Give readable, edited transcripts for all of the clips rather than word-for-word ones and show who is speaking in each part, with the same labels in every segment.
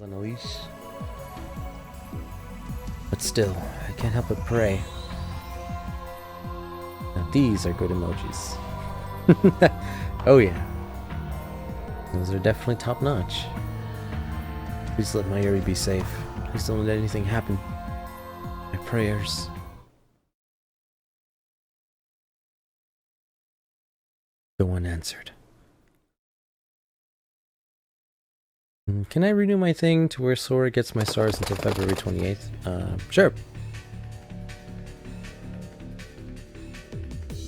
Speaker 1: on a leash. But still, I can't help but pray. Now these are good emojis. Oh yeah. Those are definitely top notch. Please let Mayuri be safe. Please don't let anything happen. My prayers. Go unanswered. Can I renew my thing to where Sora gets my stars until February 28th? Sure.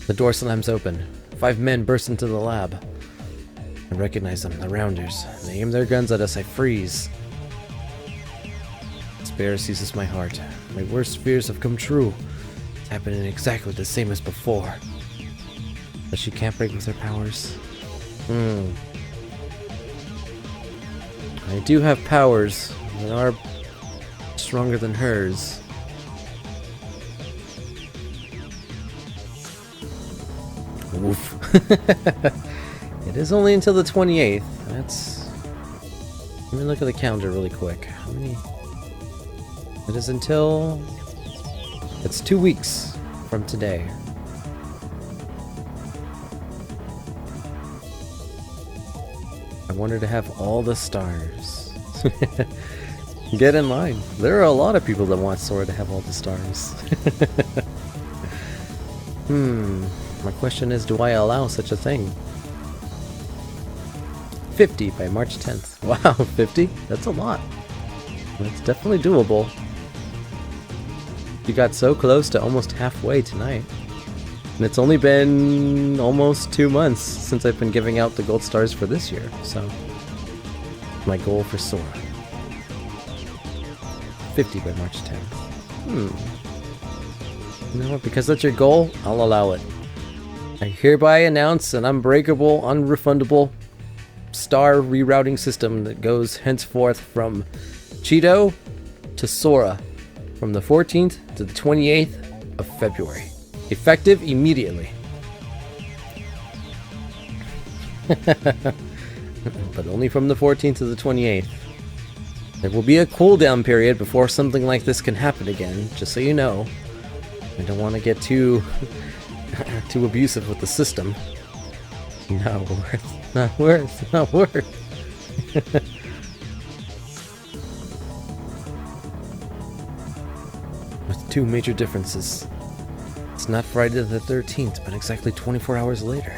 Speaker 1: The door slams open. 5 men burst into the lab. I recognize them, the Rounders. They aim their guns at us, I freeze. Despair seizes my heart. My worst fears have come true. It's happening exactly the same as before. But she can't break with her powers. I do have powers that are stronger than hers. Oof. It is only until the 28th. That's... Let me look at the calendar really quick. How many... It is until... It's 2 weeks from today. I want her to have all the stars. Get in line. There are a lot of people that want Sora to have all the stars. My question is, do I allow such a thing? 50 by March 10th. Wow, 50? That's a lot. That's definitely doable. You got so close to almost halfway tonight. And it's only been almost 2 months since I've been giving out the gold stars for this year, so... My goal for Sora. 50 by March 10th. You know what, because that's your goal, I'll allow it. I hereby announce an unbreakable, unrefundable star rerouting system that goes henceforth from Cheeto to Sora from the 14th to the 28th of February. Effective immediately. But only from the 14th to the 28th. There will be a cooldown period before something like this can happen again, just so you know. I don't want to get too too abusive with the system. Not worth. Not worth. Not worth. With 2 major differences. It's not Friday the 13th, but exactly 24 hours later.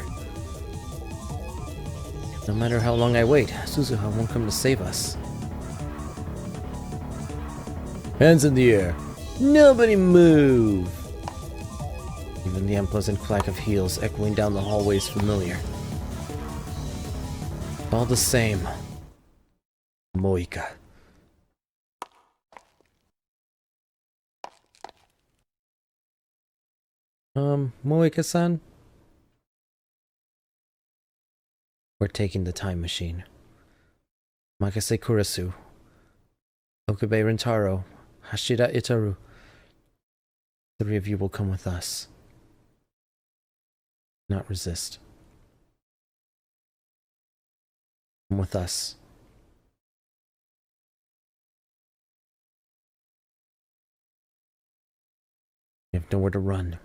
Speaker 1: No matter how long I wait, Suzuha won't come to save us. Hands in the air. Nobody move! Even the unpleasant clack of heels echoing down the hallway is familiar. All the same. Moika. Moika-san? We're taking the time machine. Makase Kurasu. Okabe Rintaro. Hashira Itaru. 3 of you will come with us. Not resist. Come with us. You have nowhere to run.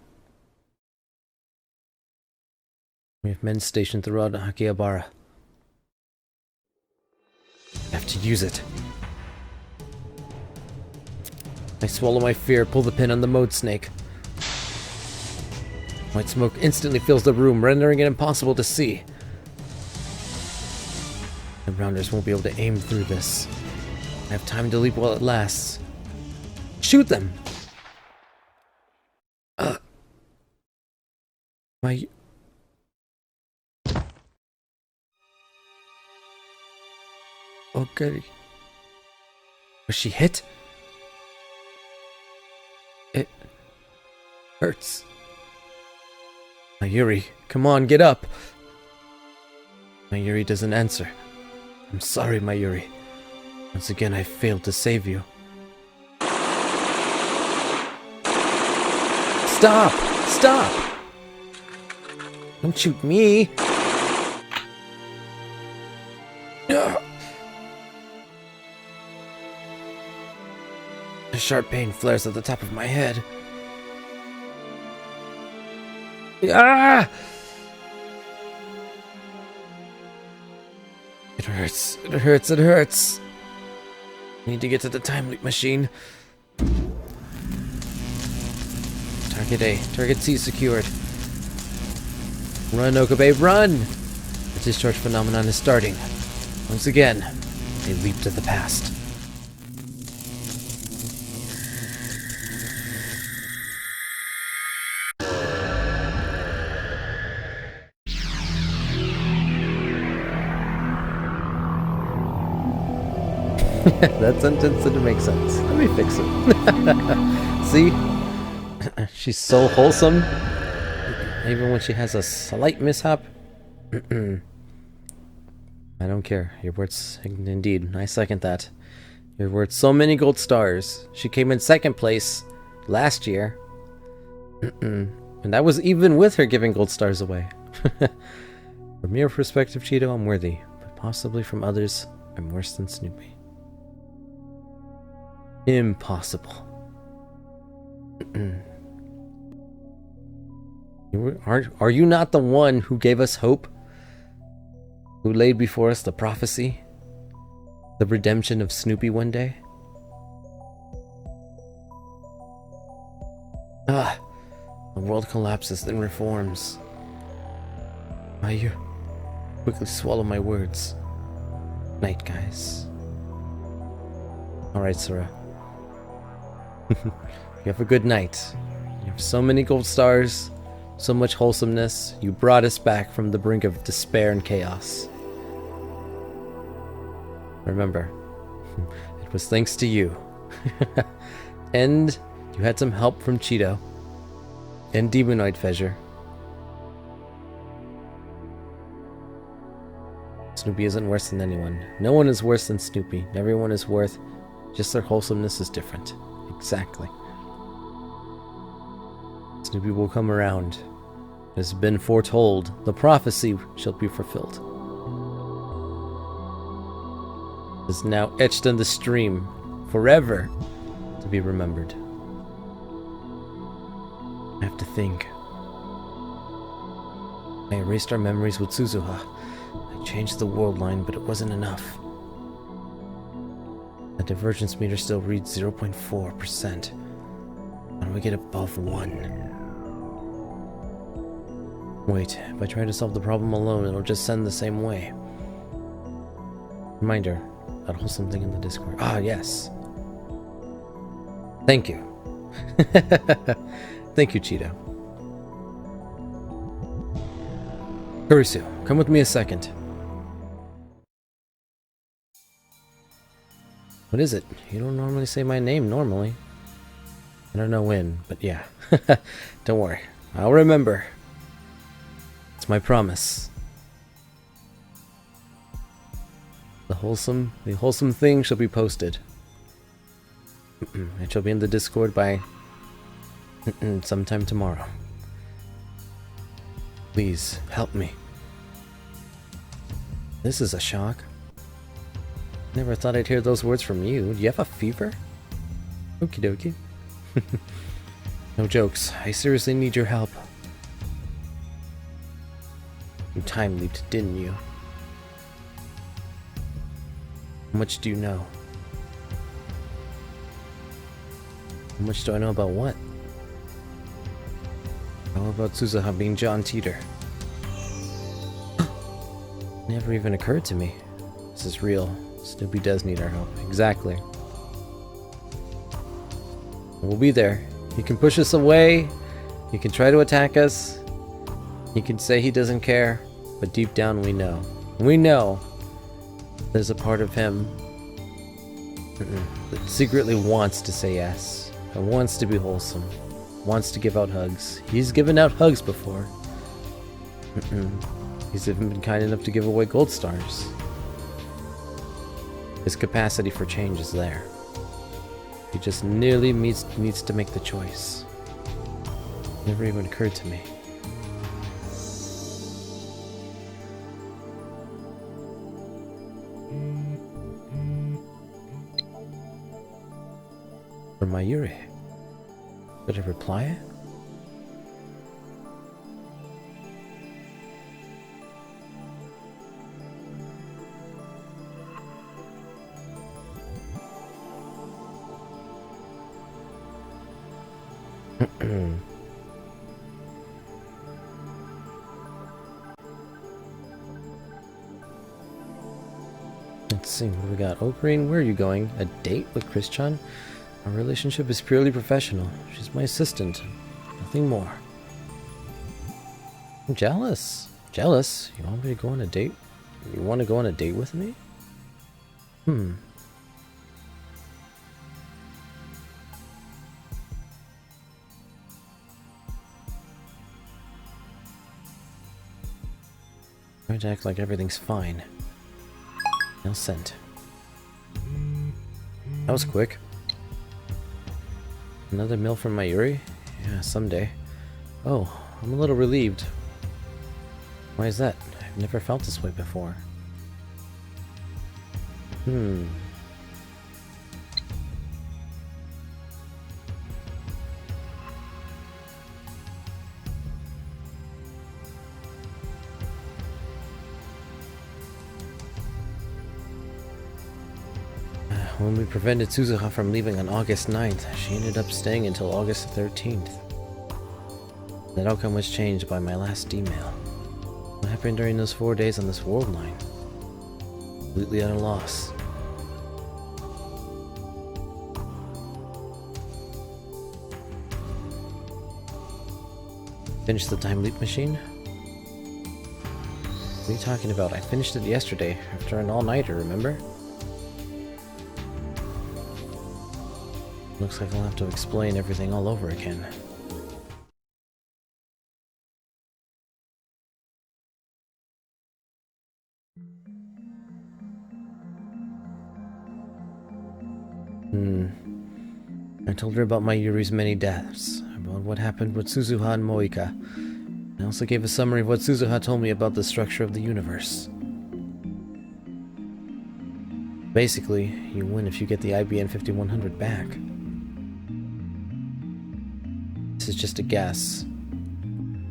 Speaker 1: We have men stationed throughout Akihabara. I have to use it. I swallow my fear, pull the pin on the mode snake. White smoke instantly fills the room, rendering it impossible to see. The Rounders won't be able to aim through this. I have time to leap while it lasts. Shoot them! My... Okay. Was she hit? It... hurts. Mayuri, come on, get up! Mayuri doesn't answer. I'm sorry, Mayuri. Once again, I failed to save you. Stop! Stop! Don't shoot me! A sharp pain flares at the top of my head. Ah! It hurts. It hurts. It hurts. I need to get to the time leap machine. Target A. Target C secured. Run, Okabe, run! The discharge phenomenon is starting. Once again, a leap to the past. That sentence didn't make sense. Let me fix it. See? She's so wholesome. Even when she has a slight mishap. I don't care. You're worth... Indeed, I second that. You're worth so many gold stars. She came in second place last year. And that was even with her giving gold stars away. From your perspective, Cheeto, I'm worthy. But possibly from others, I'm worse than Snoopy. Impossible. Are you not the one who gave us hope? Who laid before us the prophecy? The redemption of Snoopy one day? Ah, the world collapses, then reforms. You quickly swallow my words. Night, guys. Alright, Sarah. You have a good night. You have so many gold stars, so much wholesomeness. You brought us back from the brink of despair and chaos. Remember, it was thanks to you. And you had some help from Cheeto and Demonoid Fezzer. Snoopy isn't worse than anyone. No one is worse than Snoopy. Everyone is worth, just their wholesomeness is different. Exactly. Snoopy will come around. It has been foretold. The prophecy shall be fulfilled. It is now etched in the stream, forever to be remembered. I have to think. I erased our memories with Suzuha. I changed the world line, but it wasn't enough. The divergence meter still reads 0.4%. How do we get above 1? Wait, if I try to solve the problem alone, it'll just send the same way. Reminder, that wholesome thing in the Discord. Ah, yes. Thank you. Thank you, Cheeto. Kurisu, come with me a second. What is it? You don't normally say my name normally. I don't know when, but yeah. Don't worry. I'll remember. It's my promise. The wholesome thing shall be posted. It shall be in the Discord by sometime tomorrow. Please, help me. This is a shock. Never thought I'd hear those words from you. Do you have a fever? Okie dokie. No jokes. I seriously need your help. You time leaped, didn't you? How much do you know? How much do I know about what? How about Suzuha being John Teeter? Never even occurred to me. This is real. Snoopy does need our help. Exactly. We'll be there. He can push us away. He can try to attack us. He can say he doesn't care. But deep down we know. We know there's a part of him that secretly wants to say yes. That wants to be wholesome. Wants to give out hugs. He's given out hugs before. He's even been kind enough to give away gold stars. His capacity for change is there. He just nearly needs to make the choice. Never even occurred to me. From Mayuri. Did I reply? Let's see what we got. Ocarine, where are you going? A date with Chris-chan? Our relationship is purely professional. She's my assistant. Nothing more. I'm jealous. Jealous? You want me to go on a date? You want to go on a date with me? Trying to act like everything's fine. Mail sent. That was quick. Another mail from Mayuri? Yeah, someday. Oh, I'm a little relieved. Why is that? I've never felt this way before. When we prevented Suzuha from leaving on August 9th, she ended up staying until August 13th. That outcome was changed by my last email. What happened during those 4 days on this world line? Completely at a loss. Finished the time leap machine? What are you talking about? I finished it yesterday, after an all-nighter, remember? Looks like I'll have to explain everything all over again. I told her about Mayuri's many deaths, about what happened with Suzuha and Moika. I also gave a summary of what Suzuha told me about the structure of the universe. Basically, you win if you get the IBN 5100 back. This is just a guess.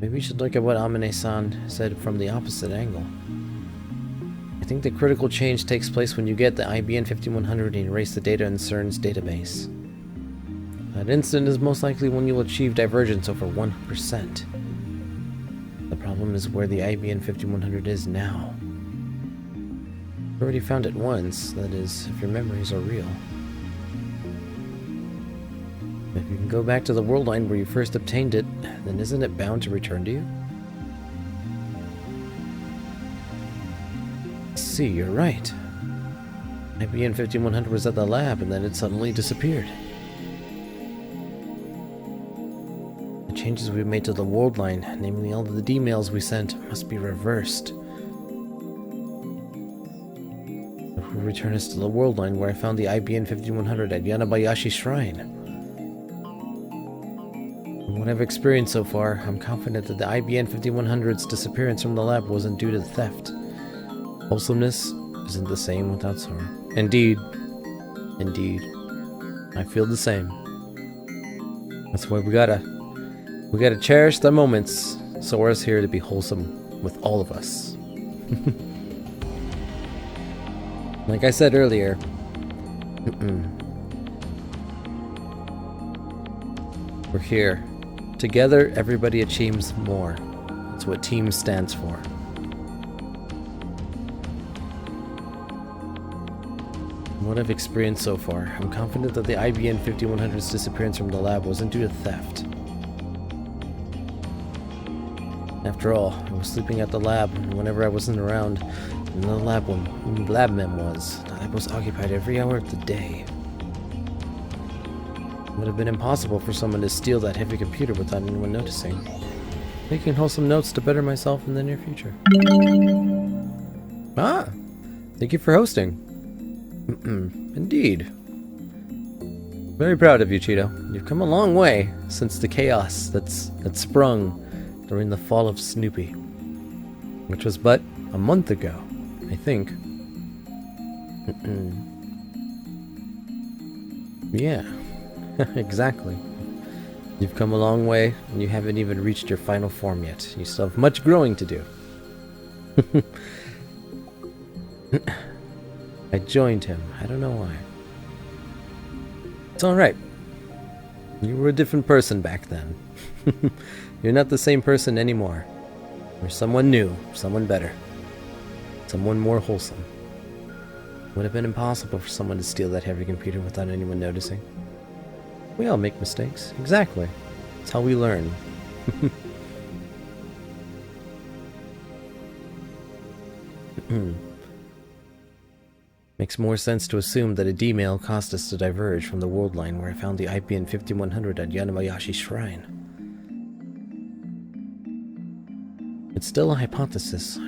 Speaker 1: Maybe you should look at what Amane-san said from the opposite angle. I think the critical change takes place when you get the IBN 5100 and erase the data in CERN's database. That instant is most likely when you'll achieve divergence over 1%. The problem is where the IBN 5100 is now. You've already found it once, that is, if your memories are real. If you can go back to the world line where you first obtained it, then isn't it bound to return to you? See, you're right. IBN 5100 was at the lab and then it suddenly disappeared. The changes we made to the world line, namely all of the D-mails we sent, must be reversed. It will return us to the world line where I found the IBN 5100 at Yanabayashi Shrine. From what I've experienced so far, I'm confident that the IBN 5100's disappearance from the lab wasn't due to theft. Wholesomeness isn't the same without sorrow. Indeed. Indeed. I feel the same. That's why we gotta cherish the moments. Sora's here to be wholesome with all of us. Like I said earlier, we're here. Together, everybody achieves more. That's what TEAM stands for. From what I've experienced so far, I'm confident that the IBN 5100's disappearance from the lab wasn't due to theft. After all, I was sleeping at the lab, and whenever I wasn't around, in the lab when LabMem was, the lab was occupied every hour of the day. It would have been impossible for someone to steal that heavy computer without anyone noticing. Making wholesome notes to better myself in the near future. Ah! Thank you for hosting. Indeed. Very proud of you, Cheeto. You've come a long way since the chaos that sprung during the fall of Snoopy, which was but a month ago, I think. Yeah. Exactly. You've come a long way, and you haven't even reached your final form yet. You still have much growing to do. I joined him. I don't know why. It's alright. You were a different person back then. You're not the same person anymore. You're someone new, someone better. Someone more wholesome. Would have been impossible for someone to steal that heavy computer without anyone noticing. We all make mistakes. Exactly. It's how we learn. Makes more sense to assume that a D-mail caused us to diverge from the world line where I found the IPN 5100 at Yanamayashi Shrine. It's still a hypothesis.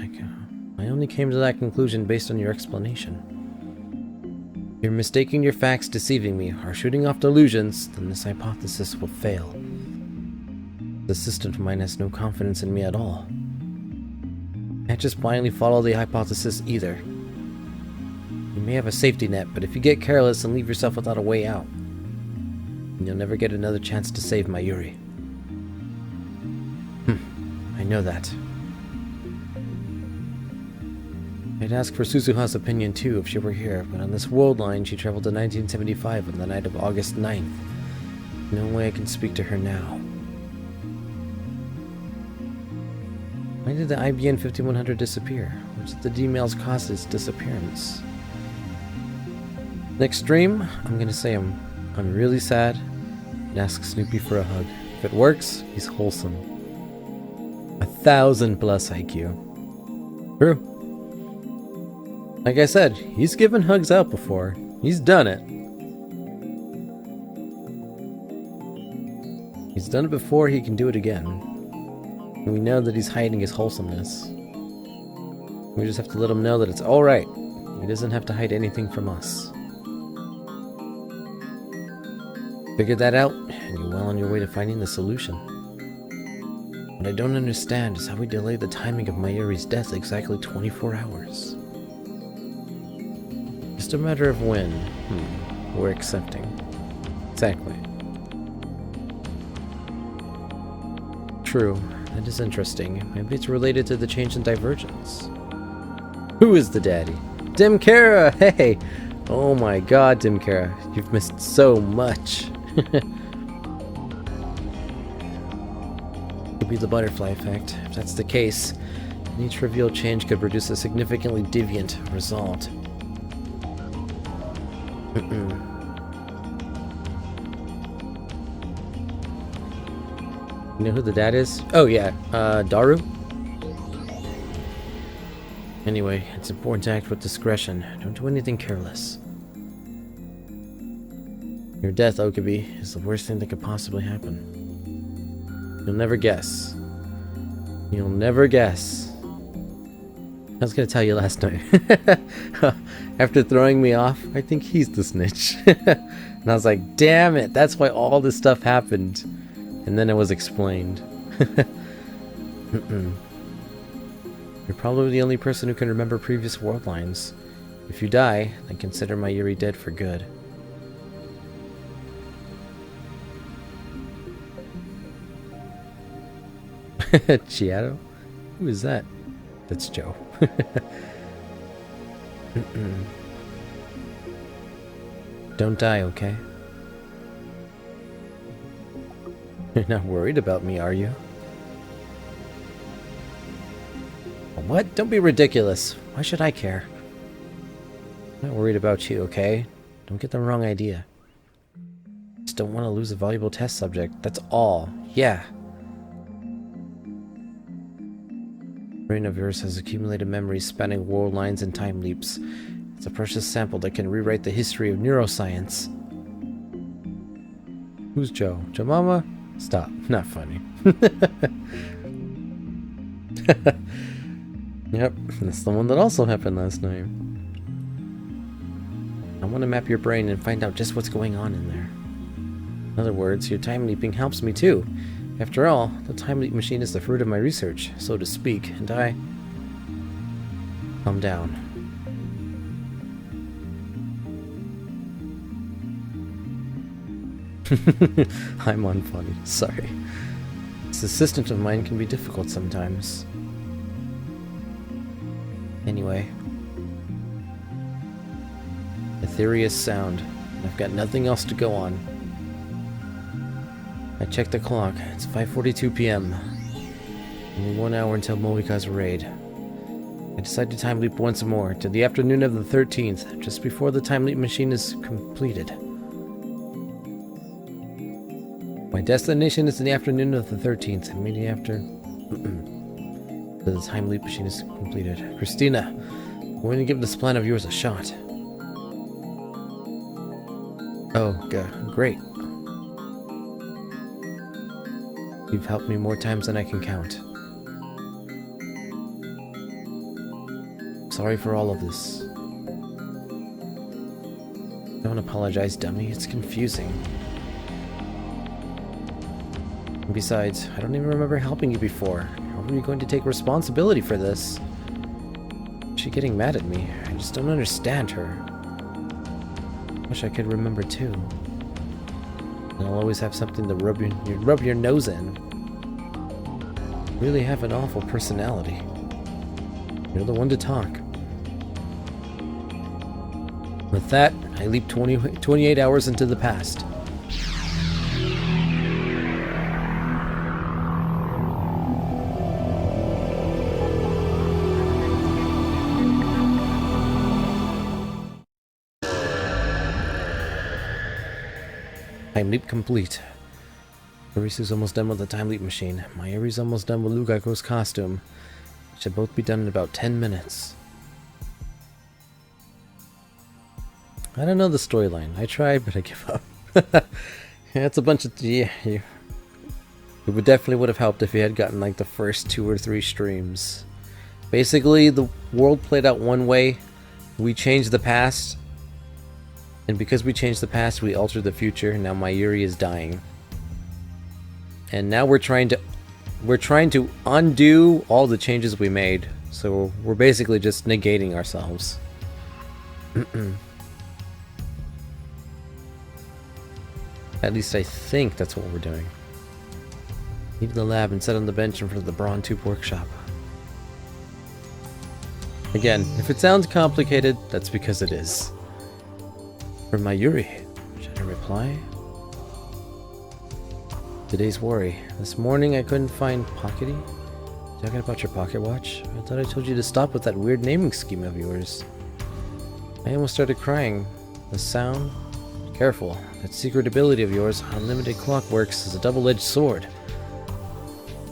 Speaker 1: I only came to that conclusion based on your explanation. If you're mistaking your facts, deceiving me, or shooting off delusions, then this hypothesis will fail. The assistant of mine has no confidence in me at all. I can't just blindly follow the hypothesis either. You may have a safety net, but if you get careless and leave yourself without a way out, you'll never get another chance to save Mayuri. I know that. I'd ask for Suzuha's opinion too if she were here, but on this world line she traveled to 1975 on the night of August 9th. No way I can speak to her now. Why did the IBN 5100 disappear? What did the D-mails cause its disappearance? Next stream, I'm gonna say I'm really sad and ask Snoopy for a hug. If it works, he's wholesome. 1,000+ IQ. True. Like I said, he's given hugs out before. He's done it. He's done it before, he can do it again. And we know that he's hiding his wholesomeness. We just have to let him know that it's alright. He doesn't have to hide anything from us. Figured that out, and you're well on your way to finding the solution. What I don't understand is how we delayed the timing of Mayuri's death exactly 24 hours. Just a matter of when. We're accepting. Exactly. True. That is interesting. Maybe it's related to the change in divergence. Who is the daddy? Dimkara! Hey! Oh my god, Dimkara. You've missed so much. Could be the butterfly effect. If that's the case, then each revealed change could produce a significantly deviant result. You know who the dad is? Oh yeah, Daru? Anyway, it's important to act with discretion. Don't do anything careless. Your death, Okabe, is the worst thing that could possibly happen. You'll never guess. You'll never guess. I was gonna tell you last night. After throwing me off, I think he's the snitch. And I was like, damn it, that's why all this stuff happened. And then it was explained. You're probably the only person who can remember previous world lines. If you die, then consider Mayuri dead for good. Chiato? Who is that? That's Joe. Don't die, okay? You're not worried about me, are you? What? Don't be ridiculous. Why should I care? I'm not worried about you, okay? Don't get the wrong idea. Just don't want to lose a valuable test subject. That's all. Yeah. Brain of yours has accumulated memories spanning world lines and time leaps. It's a precious sample that can rewrite the history of neuroscience. Who's Joe? Joe Mama? Stop. Not funny. Yep, that's the one that also happened last night. I want to map your brain and find out just what's going on in there. In other words, your time leaping helps me too. After all, the time leap machine is the fruit of my research, so to speak, and I... Calm down. I'm unfunny. Sorry. This assistant of mine can be difficult sometimes. Anyway. Ethereous sound. I've got nothing else to go on. I checked the clock. It's 5:42 p.m. Only 1 hour until Moika's raid. I decide to time leap once more to the afternoon of the 13th, just before the time leap machine is completed. My destination is in the afternoon of the 13th, immediately after the time leap machine is completed. Christina, I'm going to give this plan of yours a shot. Oh, great. You've helped me more times than I can count. Sorry for all of this. Don't apologize, dummy. It's confusing. And besides, I don't even remember helping you before. How are you going to take responsibility for this? Is she getting mad at me? I just don't understand her. Wish I could remember too. And I'll always have something to rub your nose in. You really have an awful personality. You're the one to talk. With that, I leap 28 hours into the past. Time leap complete. Arisu's almost done with the time leap machine. Mayuri's almost done with Lugako's costume. It should both be done in about 10 minutes. I don't know the storyline. I tried, but I give up. Yeah, it's a bunch of... Yeah, it would have helped if you had gotten like the first 2 or 3 streams. Basically, the world played out one way. We changed the past. And because we changed the past, we altered the future. Now Mayuri is dying. And now we're trying to undo all the changes we made. So we're basically just negating ourselves. At least I think that's what we're doing. Leave the lab and sit on the bench in front of the Brawn Tube workshop. Again, if it sounds complicated, that's because it is. For Mayuri, should I reply? Today's worry. This morning I couldn't find Pockety. Talking about your pocket watch? I thought I told you to stop with that weird naming scheme of yours. I almost started crying. The sound? Careful. That secret ability of yours, Unlimited Clock, works as a double-edged sword.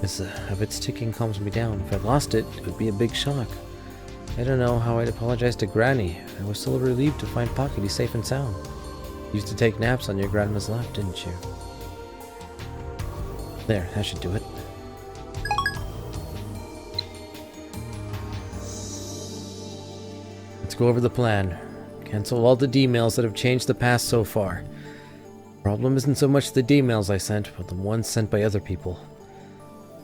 Speaker 1: As of its ticking calms me down. If I lost it, it would be a big shock. I don't know how I'd apologize to Granny. I was so relieved to find Pockety safe and sound. You used to take naps on your grandma's lap, didn't you? There, that should do it. Let's go over the plan. Cancel all the D-mails that have changed the past so far. Problem isn't so much the D-mails I sent, but the ones sent by other people.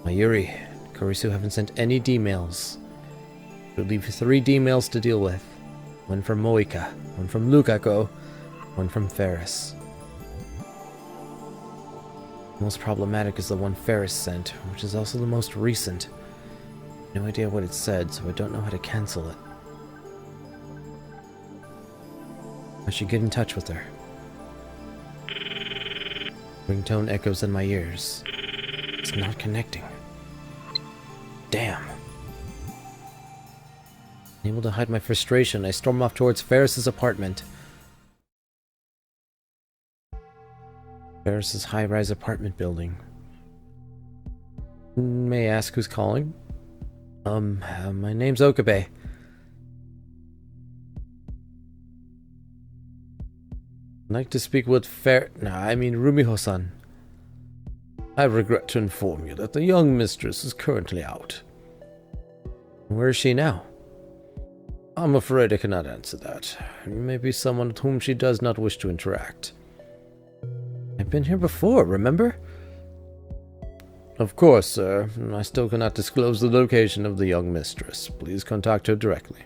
Speaker 1: Mayuri, Kurisu haven't sent any D-mails. We'll leave 3 D-mails to deal with. One from Moika, one from Lukako, one from Ferris. The most problematic is the one Ferris sent, which is also the most recent. No idea what it said, so I don't know how to cancel it. I should get in touch with her. Ringtone echoes in my ears. It's not connecting. Damn. Unable to hide my frustration, I storm off towards Ferris's apartment. Ferris's high-rise apartment building. May I ask who's calling? My name's Okabe. I'd like to speak with Rumiho-san. I regret to inform you that the young mistress is currently out. Where is she now? I'm afraid I cannot answer that. You may be someone with whom she does not wish to interact. I've been here before, remember? Of course, sir. I still cannot disclose the location of the young mistress. Please contact her directly.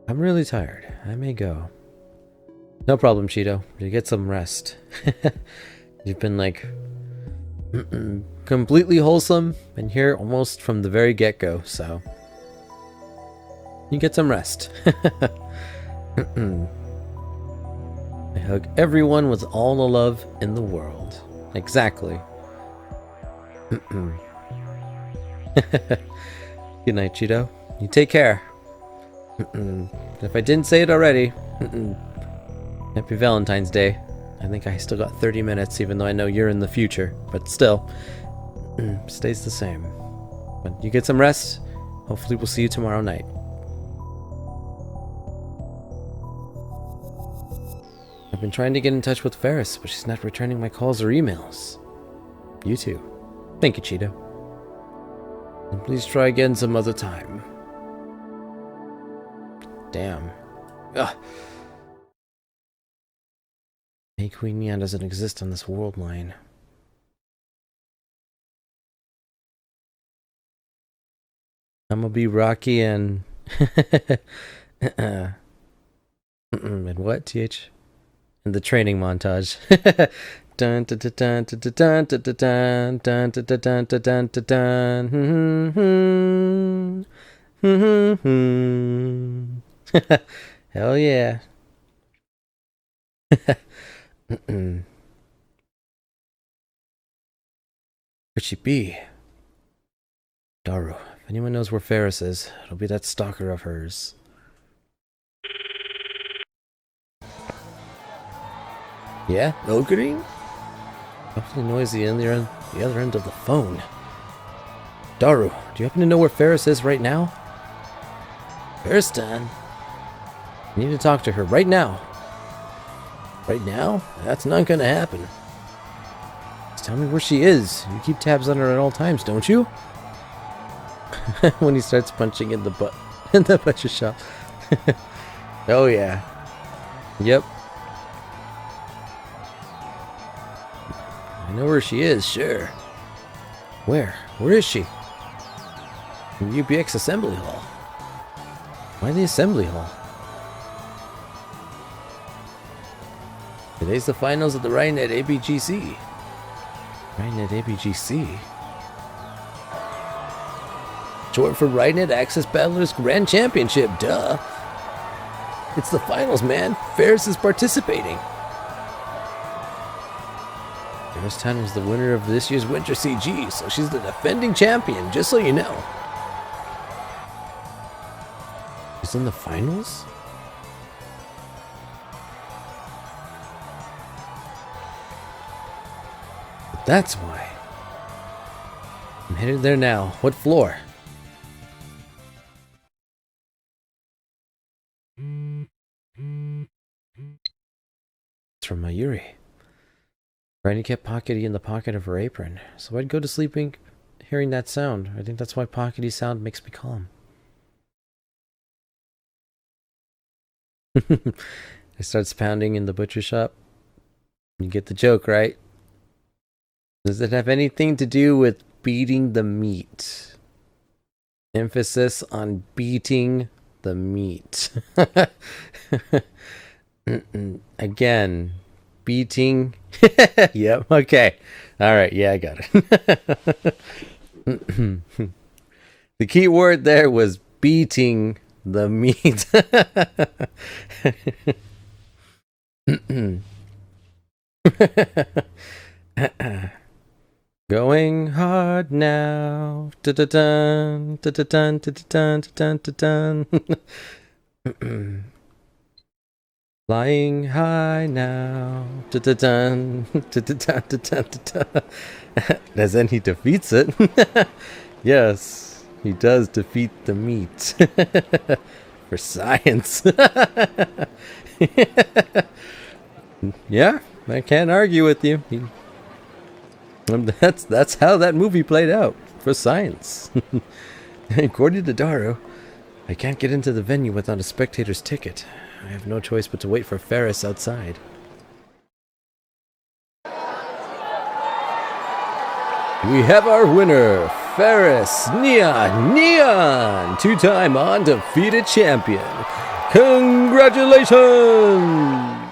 Speaker 1: I'm really tired. I may go. No problem, Cheeto. You get some rest. You've been like completely wholesome and here almost from the very get-go, so you get some rest. I hug everyone with all the love in the world. Exactly. Good night, Cheeto. You take care. If I didn't say it already, happy Valentine's Day. I think I still got 30 minutes, even though I know you're in the future. But still, stays the same. But you get some rest. Hopefully we'll see you tomorrow night. I've been trying to get in touch with Ferris, but she's not returning my calls or emails. You too. Thank you, Cheeto. And please try again some other time. Damn. Ugh. Hey, Queen Neon doesn't exist on this world line. I'm gonna be Rocky and... and what, TH? In the training montage. Dun dun dun dun dun dun dun dun dun dun dun dun dun. Hell yeah. Where'd she be? Daru. If anyone knows where Ferris is, it'll be that stalker of hers. Yeah? Ogre? Awfully noisy on the other end of the phone. Daru, do you happen to know where Ferris is right now? Ferris, Dan? I need to talk to her right now. Right now? That's not gonna happen. Just tell me where she is. You keep tabs on her at all times, don't you? When he starts punching in the butcher shop. Oh yeah. Yep. I know where she is, sure. Where? Where is she? In UBX Assembly Hall. Why the Assembly Hall? Today's the finals of the Rhinet ABGC. Rhinet ABGC? Short for Rhinet Access Battlers Grand Championship, duh. It's the finals, man. Ferris is participating. Town was the winner of this year's Winter CG, so she's the defending champion, just so you know. She's in the finals? But that's why. I'm headed there now. What floor? It's from Mayuri. Granny kept Pockety in the pocket of her apron, so I'd go to sleep hearing that sound. I think that's why Pockety's sound makes me calm. It starts pounding in the butcher shop. You get the joke, right? Does it have anything to do with beating the meat? Emphasis on beating the meat. Again, beating... Yep, okay. Alright, yeah, I got it. The key word there was beating the meat. Going hard now. Da-da-dun, da-da-dun, da-da-dun, da-dun, da-dun. Flying high now. Da-da-dun, da-da-dun, da-dun, da-dun. As then he defeats it. Yes, he does defeat the meat. For science. Yeah, I can't argue with you. That's how that movie played out. For science. According to Daru, I can't get into the venue without a spectator's ticket. I have no choice but to wait for Ferris outside. We have our winner, Ferris Neon, two-time undefeated champion. Congratulations!